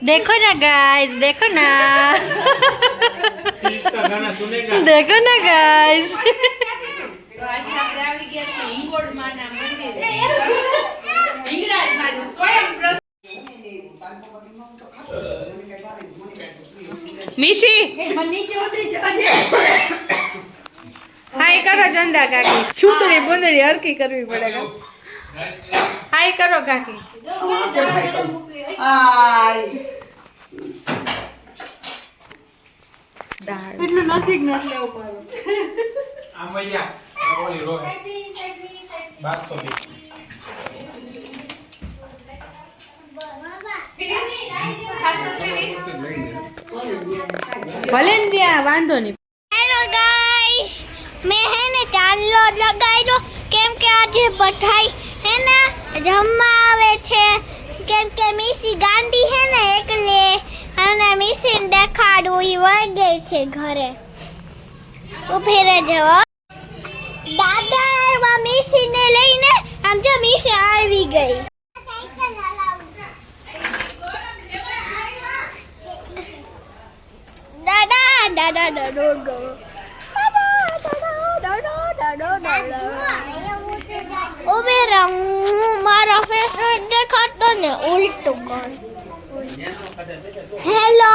देखो ना गाइस, देखो ना देखो ना गाइस। तो आज આપણે આવી ગયા છે હિંગોળ માના મંદિરે। હિંગળાજ માં સ્વયં मिशी નીચે ઉતરી જવા દે। हाय करो चंदा काकी। छूतड़ी बुंदड़ी हरकी करवी पड़ेगा। हाय करो काकी। हाय दाल એટલું નજીક ન લેવું પડે। આ મૈયા આ ઓલી રો બાત તો ભલે ને ત્યાં વાંધો નહીં। હેલો ગાઈસ, मैं है ने ચાલો લગાવ્યો કેમ કે આજે બધાઈ હે ને જમવા આવે છે કેમ કે મિસી ગાંડી હે ને એટલે અને મિસીને દેખાડું ઈ વઈ ગઈ છે ઘરે। ઉભી રહેજો દાદા એવા મિસીને લઈને આમ જો મિસી આવી ગઈ। દાદા દાદા દાદા ઉભે રંગ મારા ફેસ દેખાતો ને ઉલટું કર। હેલો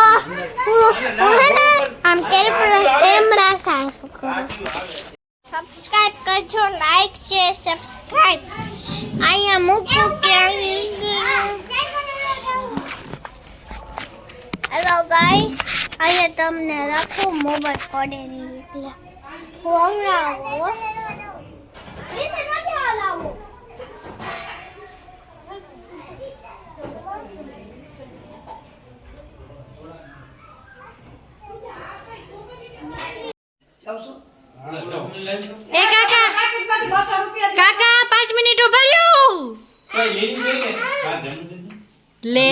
આમ કેમેરા સાફ કરો। સબસ્ક્રાઇબ કરજો, લાઈક છે સબસ્ક્રાઇબ અહીંયા મૂકું કે હેલો ગાઈસ અહીંયા તમને રાખું મોબાઈલ પડે નહીં એટલે હું હમણાં આવું। ए काका काका 5 मिनिट उभा રહ્યો। ले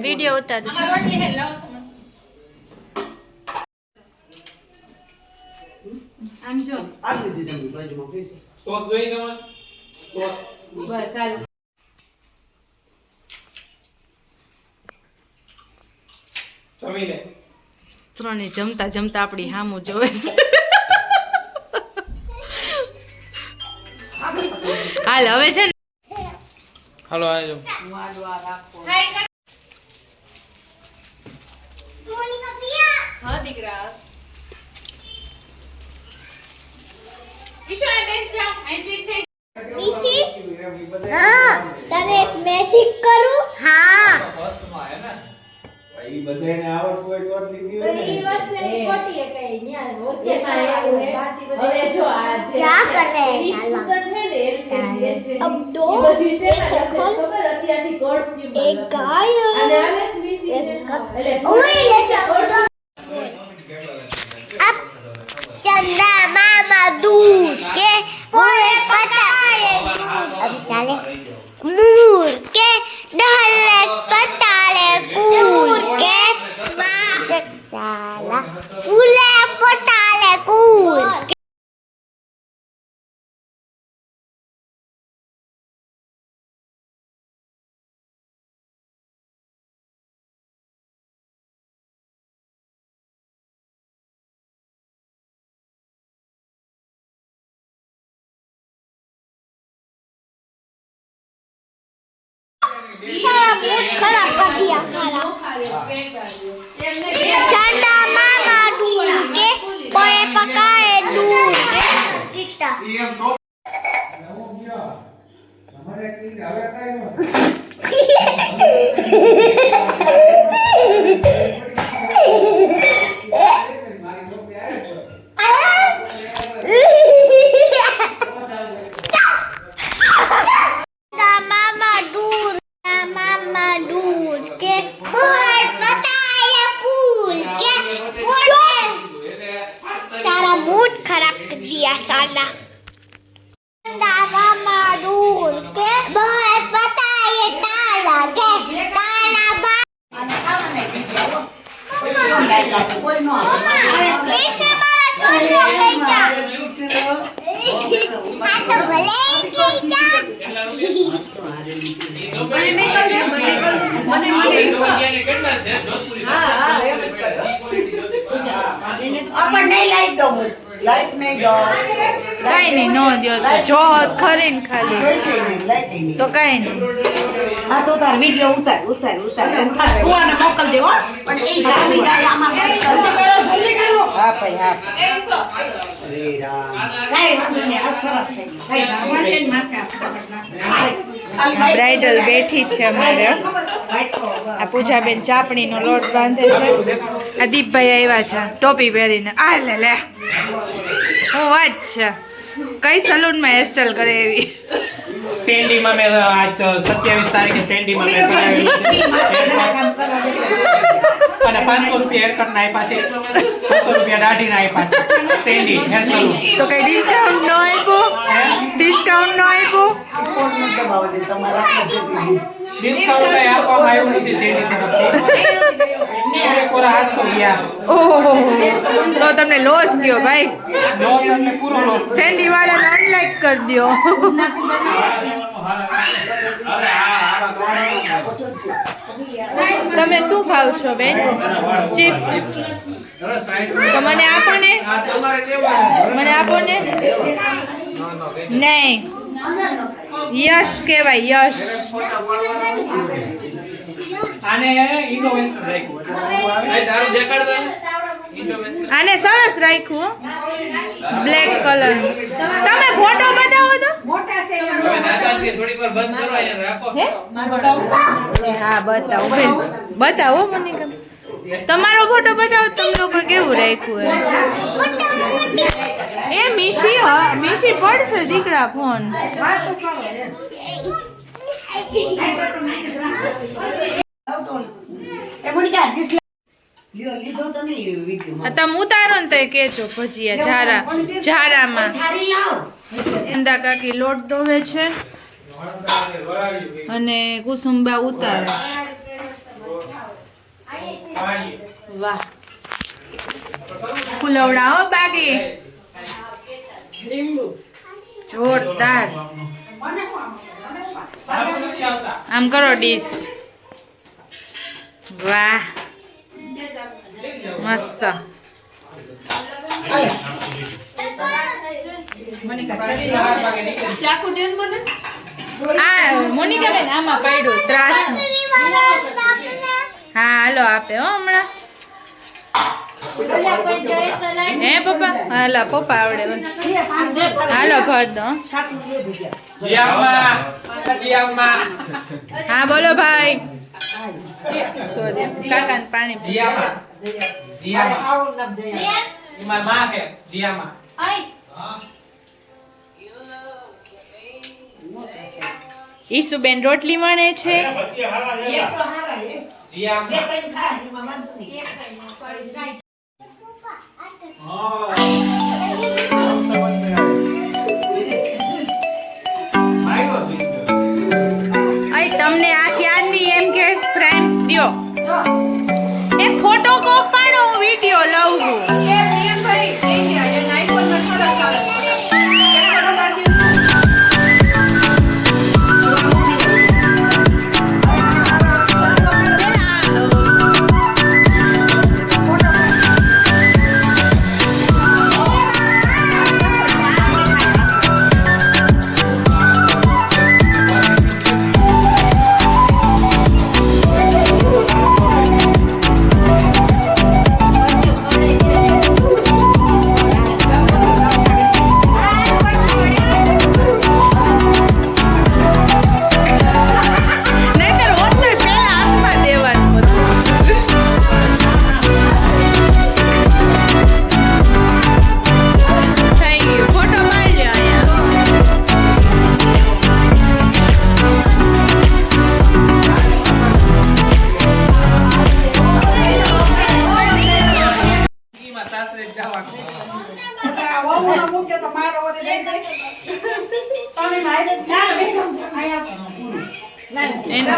वीडियो उतार આમ જો આ લીધી તમે બાજુમાં પ્લીઝ સોસ જોઈ તમાર સોસ બસ હાલ જમી લે। ત્રણે જમતા જમતા આપણી હામું જોવે છે। હાલ હવે છે ને હાલો આવજો વાડવા રાખો। હાય મોનિકા પિયા હા દીકરા ઈશો બેસ જાઓ અહીં સીટ થઈ મિસી હા તને એક મેજિક કરું। હા બસ માં હે ને ભાઈ બધાને આવડતું હોય તો જ લીધી હોય ને। ઈ વસ્તુ ખોટી કઈ ન્યા હોશિયાર હવે જો આ છે क्या कर रहे हैं સુગર છે ને એલસીએસ अब दो બધું છે ખબર અત્યારથી કોર્સ સિમ્બલ एक गाय અને આવે સ્પીસી એટલે ओए अब चंदा मामा दूध के पोए पताए दूध अब साले मूर के डहले पताले कूर के माँ साला फूले पताले कूर सारा मूड खराब कर दिया सारा। चंदा मामा दूध के पोए पकाए दूध के कितना हमारे की હવે કાઈ નો सारा मूड खराब कर दिया साला। मामा दूर के बहुत बताए ताला के ताला बा पीछे मारा छोड़ ले जा। हाँ तो भले ही जा। अपन नहीं लाइट दो लाइट नहीं दो કઈ નહીં નો દ્યો તો જો ખરી ને ખાલી कैसे नहीं लाइट नहीं તો કઈ નહીં हाँ तो तार वीडियो उतार कोने मोकल दे हो पण ए जानी जाय आमा जल्दी करो हां भाई हां अरे राम काई वांधो नहीं आ सरस થઈ ભાઈ મારે માથે બ્રાઇડલ બેઠી છે અમારે આ પૂજાબેન ચાપડીનો લોટ બાંધે છે આ દીપભાઈ આવ્યા છે ટોપી પહેરીને આ લે લે હું વાત છે કઈ સલૂનમાં હેરસ્ટાઈલ કરે એવી સેન્ડીમાં મેં આજ 27 તારીખે સેન્ડીમાં મેં કરાવેલી છે અને 500 રૂપિયા હેરકટ ના આપ્યા છે 500 રૂપિયા દાઢી ના આપ્યા છે સેન્ડી હેર સલૂન તો કઈ ડિસ્કાઉન્ટ નો આપ્યું ડિસ્કાઉન્ટ નો આપ્યું કોણ નો દબાવ દે તમારા ડિસ્કાઉન્ટ કઈ આપવામાં આવ્યું નથી સેન્ડી તરફથી પૂરા 800 ગયા ઓહો તો તમને લોસ ગયો ભાઈ લોસ એટલે પૂરો લોસ સેન્ડી વાળાને અનલાઈક કરી દો તમે શું ખાવ છો બેન ચિપ્સ તો મને આપો ને મને આપો ને નહીં યશ કહેવાય યશ આને ઇનોવેશન રાખ્યું આ તારું દેખાડ દે ઇનોવેશન આને સરસ રાખ્યું બ્લેક કલર તમે ફોટો બતાવો તો મોટા છે હવે દાદાજી થોડીક વાર બંધ કરો અહીંયા રાખો હે હા બતાવો બેન બતાવો મને કેમ તમારો ફોટો બતાવો તમે લોકો કેવું રાખ્યું એ મીશી મીશી પડશે દીકરા ફોન એ મોનિકા લ્યો લીધો તો નહીં વિડિયો તમે ઉતારો ને તો કેજો ભજીયા ઝારામાં થારી લાવ એંદા કાકી લોટ દોવે છે અને કુસુમબા ઉતારે વાહ ફૂલવડાઓ બાકી જોરદાર આમ કરો ડીશ વાહ મસ્ત હા મોનિકા બેન આમાં પડ્યું ત્રાસ હા હાલો આપે હો હમણાં હે પપ્પા હાલો પપ્પા આવડે હાલો ભર દો હા બોલો ભાઈ સોરી કાકાને પાણી માર માં છે જીયામાં ઈસુબેન રોટલી વણે છે તમને આ ક્યારની એમ કે ફ્રેન્ડ્સ દ્યો એ ફોટો કોક પાડો હું વિડિયો લઉં છું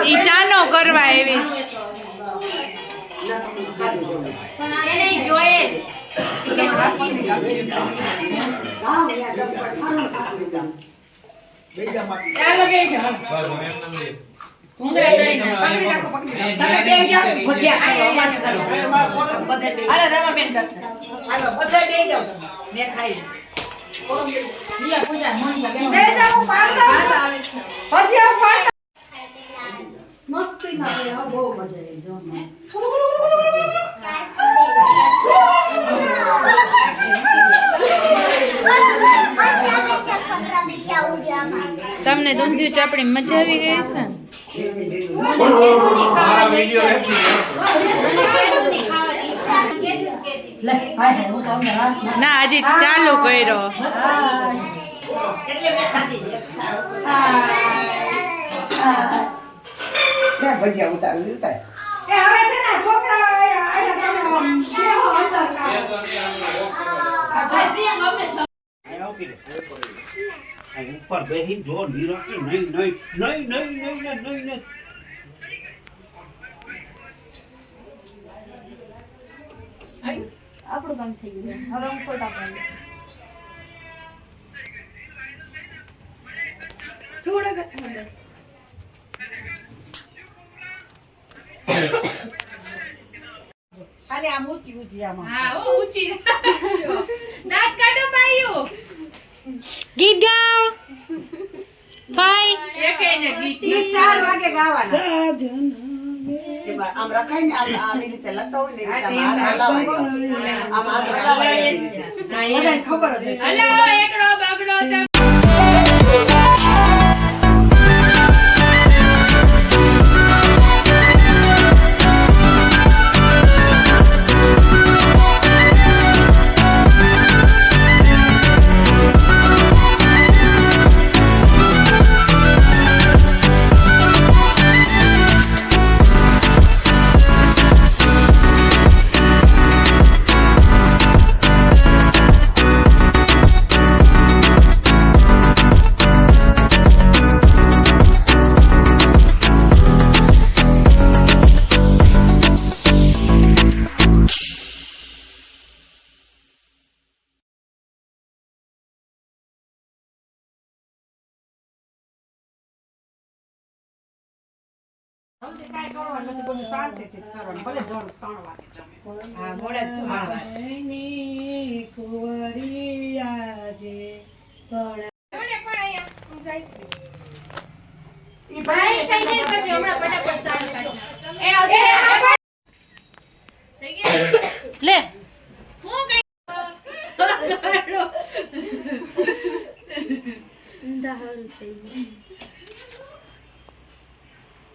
ઈ ચાનો કરવા એવી એને જોઈએ ચાલો બે જાઓ બસ હવે એમ નામ દે. ભૂંગળા કરીને પકડી રાખો પકડી રાખો. તમે બે જાઓ ભજીયા ખાઓ અવાજ કરો બધા બે હાલો રમાબેન કરશે હાલો બધા બે જાઓ મેં ખાઈ લીલા પૂજા મોનિકા બેન બે જાઓ પાડો ભજીયા પાડો મસ્તી ના આવે બહુ મજા આવી જો તમને દૂંધિયું ચાપડી મજા આવી ગઈ છે ને? મારા વિડિયો લેતી લે હાય હું તમને રાત ના હજી ચાલુ કર્યો. એટલે મેં ખાધી લે ભજીયા ઉતારી ઉતાર એ હવે છે ને છોકરા આયા જે હો અંદર કા ઉપર બેહી જો નિરાતે નહીં નહીં નહીં નહીં નહીં નહીં નહીં આપણું કામ થઈ ગયું હવે હું ફોટા પાડું થોડા બસ અને આમ ઊંચી ઊંચી આમાં હા ઓ ઊંચી રાખજો. દાંત કાઢો બાયું. ગીત ગાઓ ભાઈ. એકેયને ગીત ઈ 4 વાગે ગાવાના એમાં આમ રખાય ને આમ આવી રીતે લખતા હોય ને એ રીતે આમ હલાવાય આમ હાથ હલાવાય બધાને ખબર જ હોય. હલો એકડો બગડો તો હવે કાંઈ કરવાનું નથી બધું શાંતિથી જ કરવાનું ભલે જોર 3 વાગે જમે હા મોડા જ જમવા. ની કુંવરી આજે મને પણ અહીંયા હું જઈશ. ઈ ભાઈ થઈ જાય પછી હમણાં ફટાફટ સારું કાઢો. એ આવજે. થઈ ગયા લે હું કઈ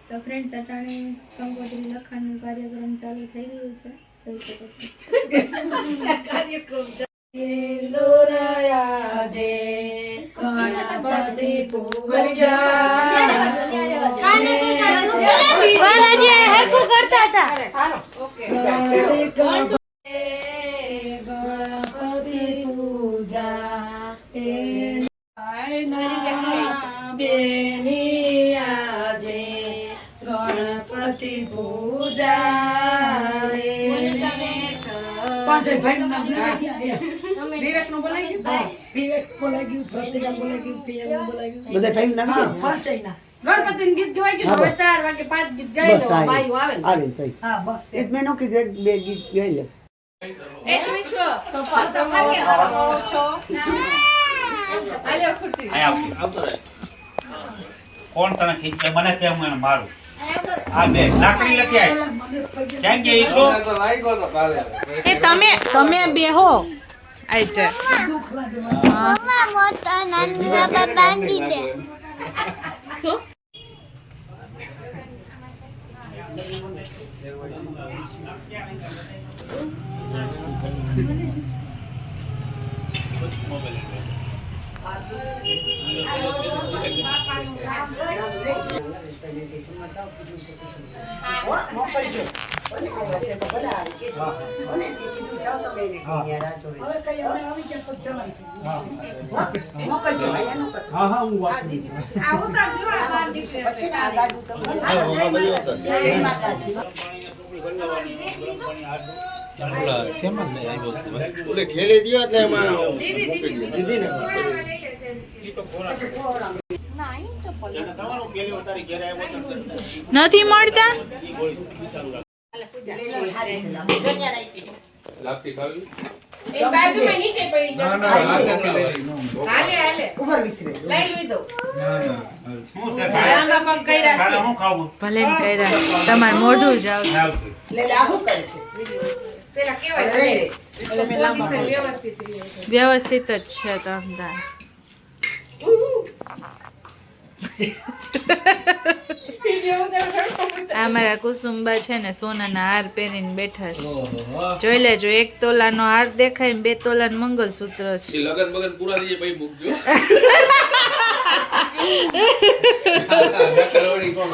તો ફ્રેન્ડ્સ અટાણે કંકોત્રી લખાણનું કાર્યક્રમ ચાલુ થઈ ગયું છે જોઈ શકો છો ગણપતિ પૂજા હરખું કરતા હતા ઓકે ગણપતિ પૂજા બેની આજે ગણપતિ પૂજા પાંચે ભાઈ વિવેક નું બોલાઈ ગયું વિવેક બોલાઈ ગયું પ્રતિકા બોલાઈ ગયું પીએમ નું બોલાઈ ગયું બધા ભાઈ નામ પાંચે ના ગણપતિ નું ગીત ગવાઈ ગયું હવે 4 વાગે 5 ગીત ગાઈ લો બાઈ આવે ને હા બસ એક મેનો કીધું એક બે ગીત ગાઈ લે એક વિશ્વ તો ફાલતો કે આવો છો આલ્યો ખુરશી આવતો રહે કોણ તને ખીચે મને કેમ મને મારું આ બે લાકડી લેતી આય ક્યાં ગઈ ઈસો એ તમે બેહો આઈ છે મમ્મા મોટા નાના બાંધી દે શું મોકલજો છે તો ભલે આવી કે છો અને કીધું જાવ તમે એને કન્યા રાજો હવે કઈ અમે આવી ગયા તો જવાય મોકલજો આયા નો કર હા હા હું વાત આવો તો જો આ બાર દિવસે પછી આ લાડુ તમને જય માતાજી ઓલે ખેલે દિયો એટલે એમાં મૂકી દીધી ને નથી મળતા લાપસી ખાવી ઉપર વિસરે શું છે ભાઈ? તારે શું ખાવું? ભલે ને કર્યા તમારે મોઢું જ આવશે આવતું. લે લે આ શું કરે છે લઈ લે. વ્યવસ્થિત જ છે તમતાર આ મારા કુસુંબા છે ને સોનાના હાર પહેરીને બેઠા છે જોઈ લેજો 1 તોલાનો હાર દેખાય ને 2 તોલાનું મંગલસૂત્ર છે લગન બગન પૂરા થઈ જાય પછી મૂકજો કરોડી કોણ